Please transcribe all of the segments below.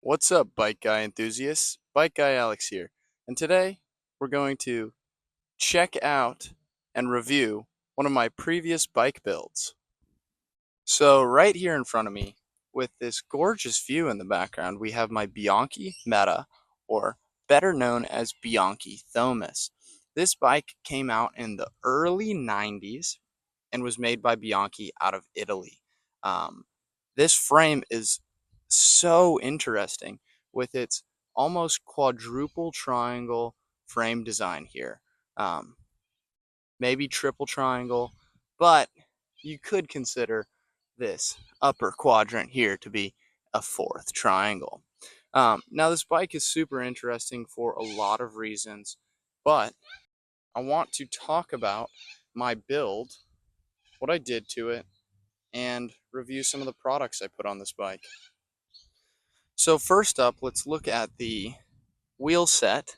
What's up, bike guy enthusiasts? Bike guy Alex here, and today we're going to check out and review one of my previous bike builds. So, right here in front of me, with this gorgeous view in the background, we have my Bianchi Meta, or better known as Bianchi Thomis. This bike came out in the early 90s and was made by Bianchi out of Italy. Um, this frame is so interesting with its almost quadruple triangle frame design here. Um, Maybe triple triangle, but you could consider this upper quadrant here to be a fourth triangle. Now, this bike is super interesting for a lot of reasons, but I want to talk about my build, what I did to it, and review some of the products I put on this bike. So first up, let's look at the wheel set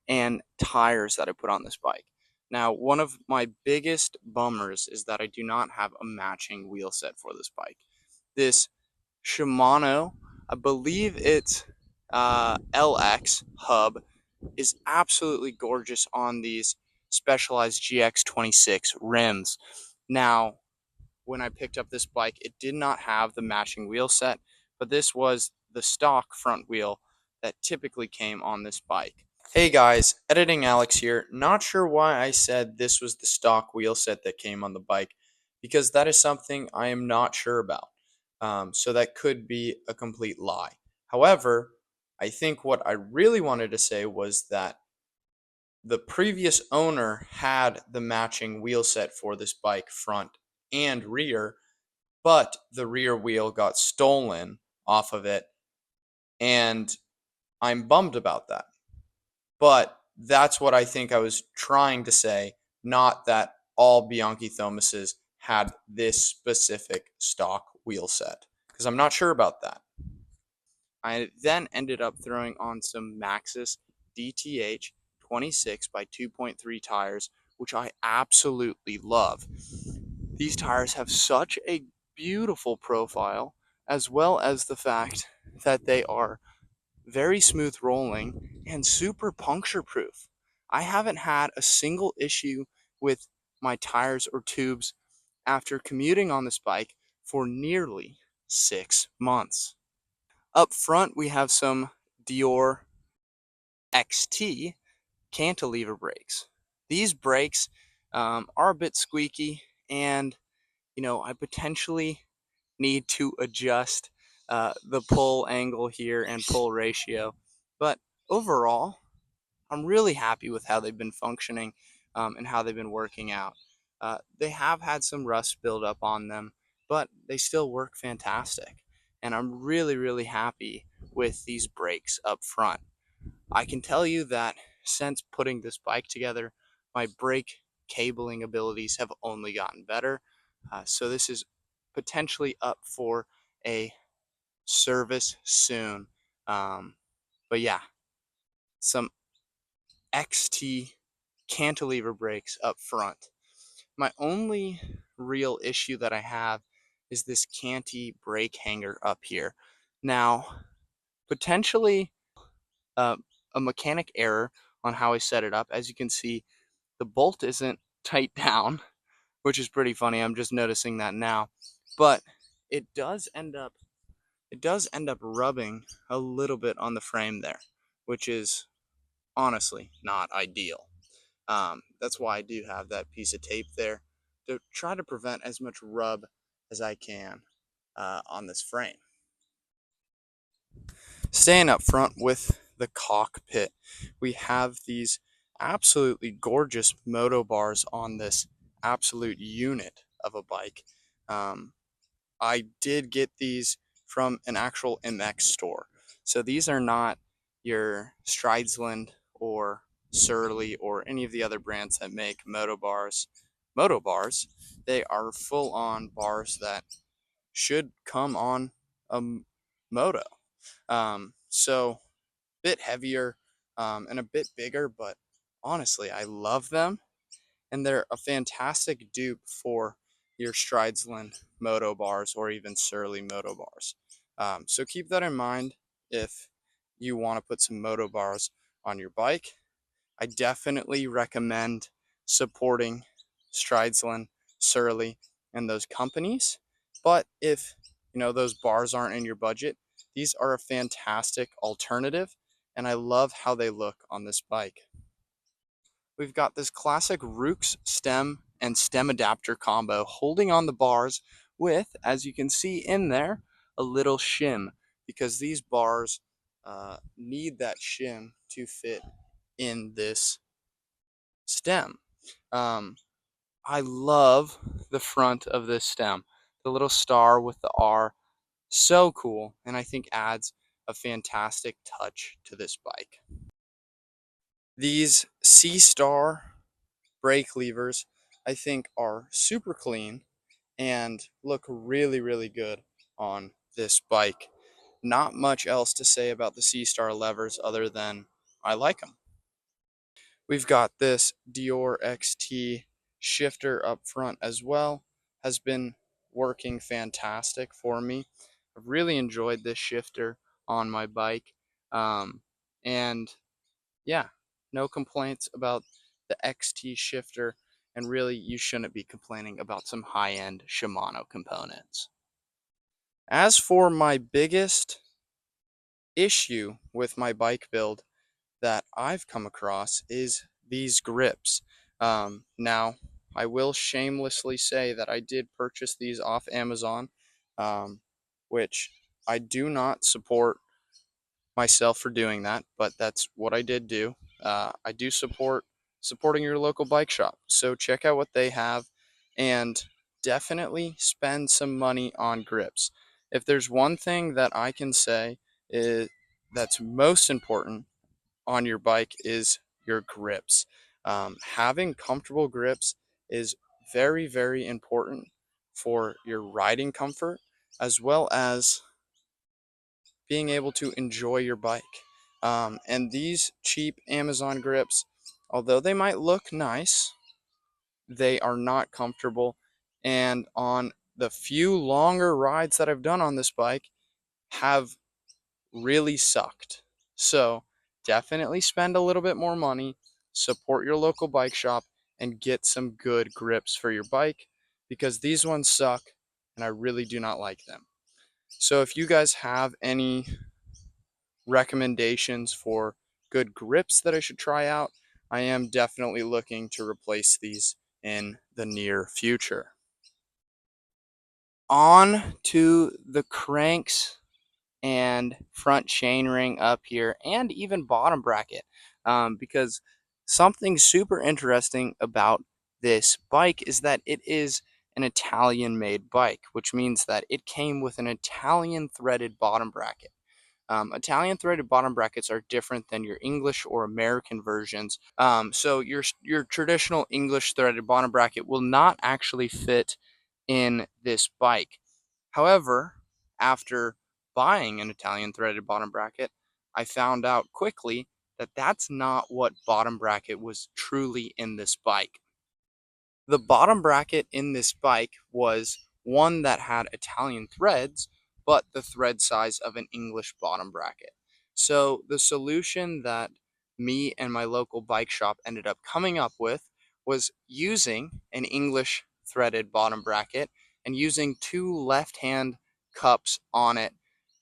and tires that I put on this bike. Now, one of my biggest bummers is that I do not have a matching wheel set for this bike. This Shimano, I believe it's LX hub, is absolutely gorgeous on these Specialized GX26 rims. Now, when I picked up this bike, it did not have the matching wheel set, but this was the stock front wheel that typically came on this bike. Hey guys, editing Alex here. Not sure why I said this was the stock wheel set that came on the bike, because that is something I am not sure about. So that could be a complete lie. However, I think what I really wanted to say was that the previous owner had the matching wheel set for this bike, front and rear, but the rear wheel got stolen off of it, and I'm bummed about that. But that's what I think I was trying to say, not that all Bianchi Thomises had this specific stock wheel set, because I'm not sure about that. I then ended up throwing on some Maxxis DTH 26 by 2.3 tires, which I absolutely love. These tires have such a beautiful profile, as well as the fact that they are very smooth rolling and super puncture proof. I haven't had a single issue with my tires or tubes after commuting on this bike for nearly 6 months. Up front, we have some Dior XT cantilever brakes. These brakes are a bit squeaky, and I potentially need to adjust the pull angle here and pull ratio. But overall, I'm really happy with how they've been functioning and how they've been working out. They have had some rust build up on them, but they still work fantastic. And I'm really, really happy with these brakes up front. I can tell you that since putting this bike together, my brake cabling abilities have only gotten better. So this is potentially up for a service soon. But yeah, some XT cantilever brakes up front. My only real issue that I have is this canty brake hanger up here. Now, potentially uh, a mechanic error on how I set it up. As you can see, the bolt isn't tight down, which is pretty funny. I'm just noticing that now. But it does end up rubbing a little bit on the frame there, which is honestly not ideal. That's why I do have that piece of tape there to try to prevent as much rub as I can on this frame. Staying up front with the cockpit, we have these absolutely gorgeous moto bars on this absolute unit of a bike. I did get these from an actual MX store. So these are not your Stridesland or Surly or any of the other brands that make moto bars. Moto bars, they are full on bars that should come on a moto. So a bit heavier and a bit bigger, but honestly, I love them, and they're a fantastic dupe for your Stridesland moto bars or even Surly moto bars. So keep that in mind if you want to put some moto bars on your bike, I definitely recommend supporting Strideslin, Surly, and those companies. But if those bars aren't in your budget, these are a fantastic alternative, and I love how they look on this bike. We've got this classic Rooks stem and stem adapter combo holding on the bars with, as you can see in there, a little shim, because these bars need that shim to fit in this stem. Um, I love the front of this stem. The little star with the R, so cool, and I think adds a fantastic touch to this bike. These C-Star brake levers, I think, are super clean and look really, really good on this bike. Not much else to say about the C-Star levers other than I like them. We've got this Dior XT shifter up front as well. Has been working fantastic for me. I've really enjoyed this shifter on my bike. And yeah, no complaints about the XT shifter. And really, you shouldn't be complaining about some high-end Shimano components. As for my biggest issue with my bike build that I've come across is these grips. Now, I will shamelessly say that I did purchase these off Amazon, which I do not support myself for doing that, but that's what I did do. I do supporting your local bike shop, so check out what they have and definitely spend some money on grips. If there's one thing that I can say is that's most important on your bike is your grips. Having comfortable grips is very, very important for your riding comfort as well as being able to enjoy your bike. And these cheap Amazon grips, although they might look nice, they are not comfortable. And on the few longer rides that I've done on this bike, have really sucked. So definitely spend a little bit more money, support your local bike shop, and get some good grips for your bike because these ones suck and I really do not like them. So if you guys have any recommendations for good grips that I should try out, I am definitely looking to replace these in the near future. On to the cranks and front chainring up here and even bottom bracket, because something super interesting about this bike is that it is an Italian made bike, which means that it came with an Italian threaded bottom bracket. Italian threaded bottom brackets are different than your English or American versions. So your traditional English threaded bottom bracket will not actually fit in this bike. However, after buying an Italian threaded bottom bracket, I found out quickly that that's not what bottom bracket was truly in this bike. The bottom bracket in this bike was one that had Italian threads, but the thread size of an English bottom bracket. So the solution that me and my local bike shop ended up coming up with was using an English threaded bottom bracket and using two left-hand cups on it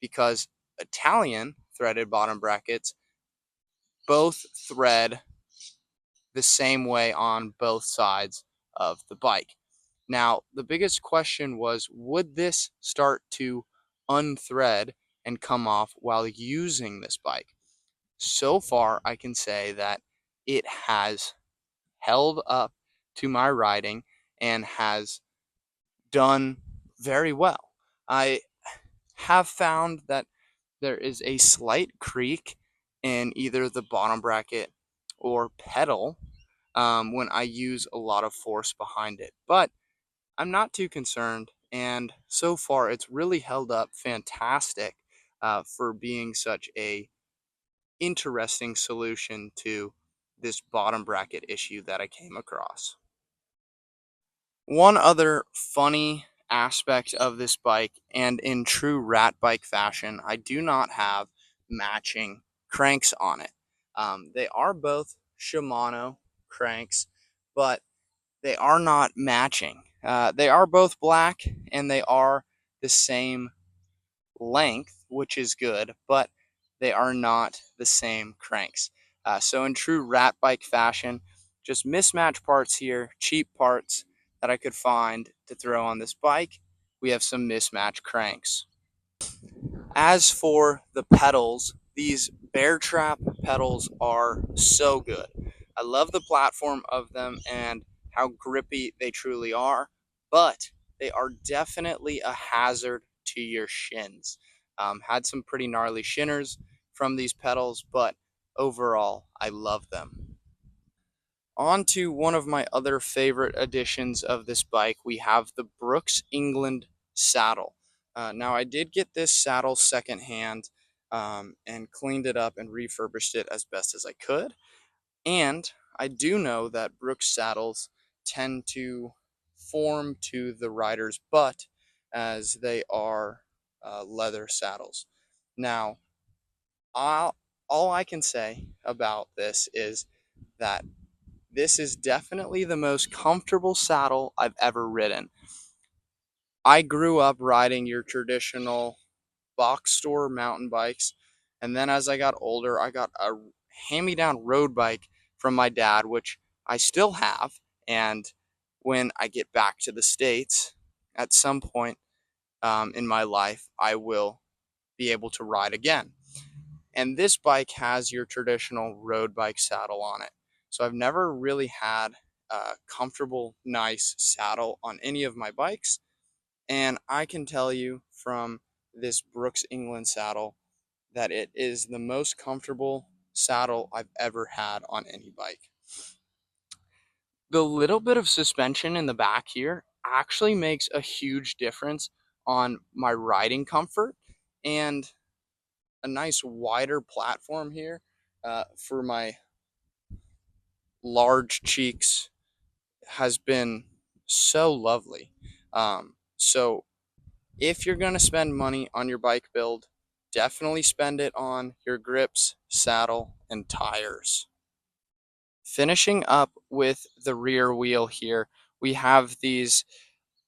because Italian threaded bottom brackets both thread the same way on both sides of the bike. Now, the biggest question was, would this start to unthread and come off while using this bike? So far, I can say that it has held up to my riding and has done very well. I have found that there is a slight creak in either the bottom bracket or pedal when I use a lot of force behind it. But I'm not too concerned, and so far it's really held up fantastic for being such a interesting solution to this bottom bracket issue that I came across. One other funny aspect of this bike, and in true rat bike fashion, I do not have matching cranks on it. They are both Shimano cranks, but they are not matching. They are both black and they are the same length, which is good, but they are not the same cranks. So in true rat bike fashion, just mismatch parts here, cheap parts that I could find to throw on this bike. We have some mismatch cranks. As for the pedals, these Bear Trap pedals are so good. I love the platform of them and how grippy they truly are, but they are definitely a hazard to your shins. Had some pretty gnarly shinners from these pedals, but overall, I love them. On to one of my other favorite additions of this bike, we have the Brooks England saddle. Now, I did get this saddle secondhand and cleaned it up and refurbished it as best as I could. And I do know that Brooks saddles tend to form to the rider's butt as they are leather saddles. Now, all I can say about this is that this is definitely the most comfortable saddle I've ever ridden. I grew up riding your traditional box store mountain bikes, and then as I got older, I got a hand-me-down road bike from my dad, which I still have, and when I get back to the States at some point in my life, I will be able to ride again. And this bike has your traditional road bike saddle on it. So I've never really had a comfortable, nice saddle on any of my bikes. And I can tell you from this Brooks England saddle that it is the most comfortable saddle I've ever had on any bike. The little bit of suspension in the back here actually makes a huge difference on my riding comfort, and a nice wider platform here for my large cheeks has been so lovely. So if you're going to spend money on your bike build, definitely spend it on your grips, saddle, and tires. Finishing up with the rear wheel here, we have these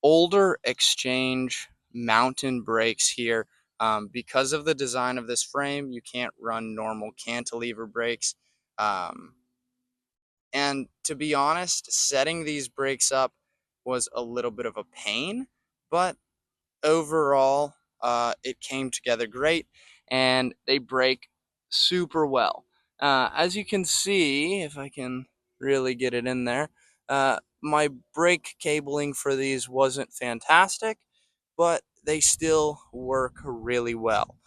older exchange mountain brakes here. Because of the design of this frame, you can't run normal cantilever brakes. And to be honest, setting these brakes up was a little bit of a pain, but overall, it came together great and they brake super well. As you can see, if I can really get it in there, my brake cabling for these wasn't fantastic, but they still work really well.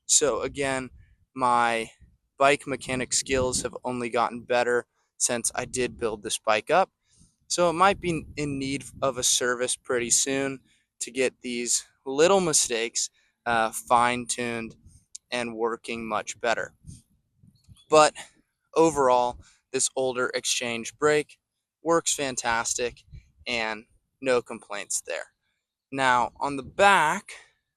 So again, my bike mechanic skills have only gotten better since I did build this bike up. So it might be in need of a service pretty soon to get these little mistakes fine-tuned and working much better. But overall, this older exchange brake works fantastic and no complaints there. Now on the back,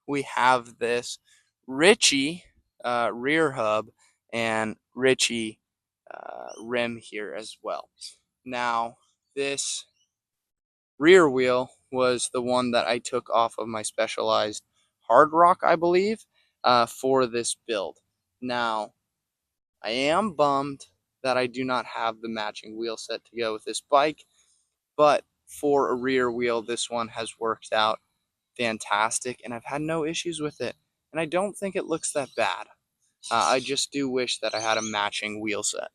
we have this Ritchie rear hub and Ritchie rim here as well. Now this rear wheel was the one that I took off of my Specialized Hard Rock, I believe, for this build. Now, I am bummed that I do not have the matching wheel set to go with this bike, but for a rear wheel, this one has worked out fantastic, and I've had no issues with it, and I don't think it looks that bad. I just do wish that I had a matching wheel set.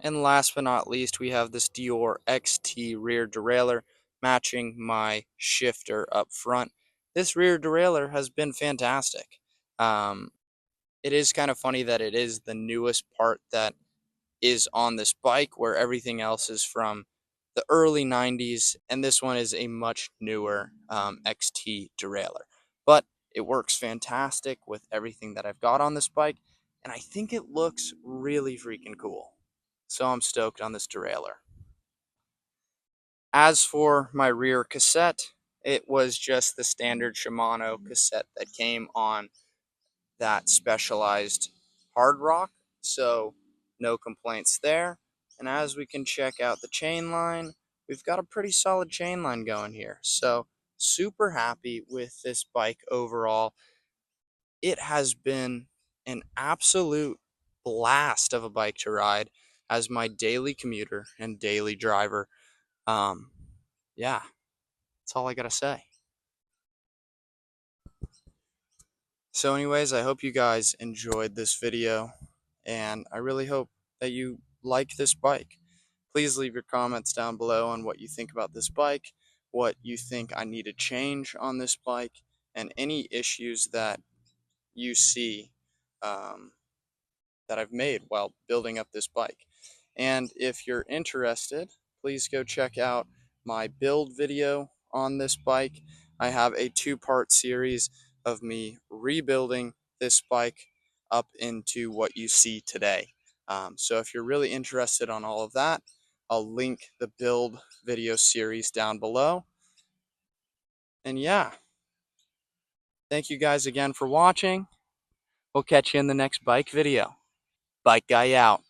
And last but not least, we have this Dior XT rear derailleur matching my shifter up front. This rear derailleur has been fantastic. Um, it is kind of funny that it is the newest part that is on this bike, where everything else is from the early 90s, and this one is a much newer XT derailleur. But it works fantastic with everything that I've got on this bike, and I think it looks really freaking cool. So I'm stoked on this derailleur. As for my rear cassette, it was just the standard Shimano cassette that came on that specialized hard rock, so no complaints there. And as we can check out the chain line, we've got a pretty solid chain line going here. So super happy with this bike overall. It has been an absolute blast of a bike to ride as my daily commuter and daily driver. Um, yeah, that's all I gotta say. So anyways, I hope you guys enjoyed this video, and I really hope that you like this bike. Please leave your comments down below on what you think about this bike, what you think I need to change on this bike, and any issues that you see um, that I've made while building up this bike. And if you're interested, please go check out my build video on this bike. I have a two-part series of me rebuilding this bike up into what you see today. So if you're really interested on all of that, I'll link the build video series down below. And yeah, thank you guys again for watching. We'll catch you in the next bike video. Bike guy out.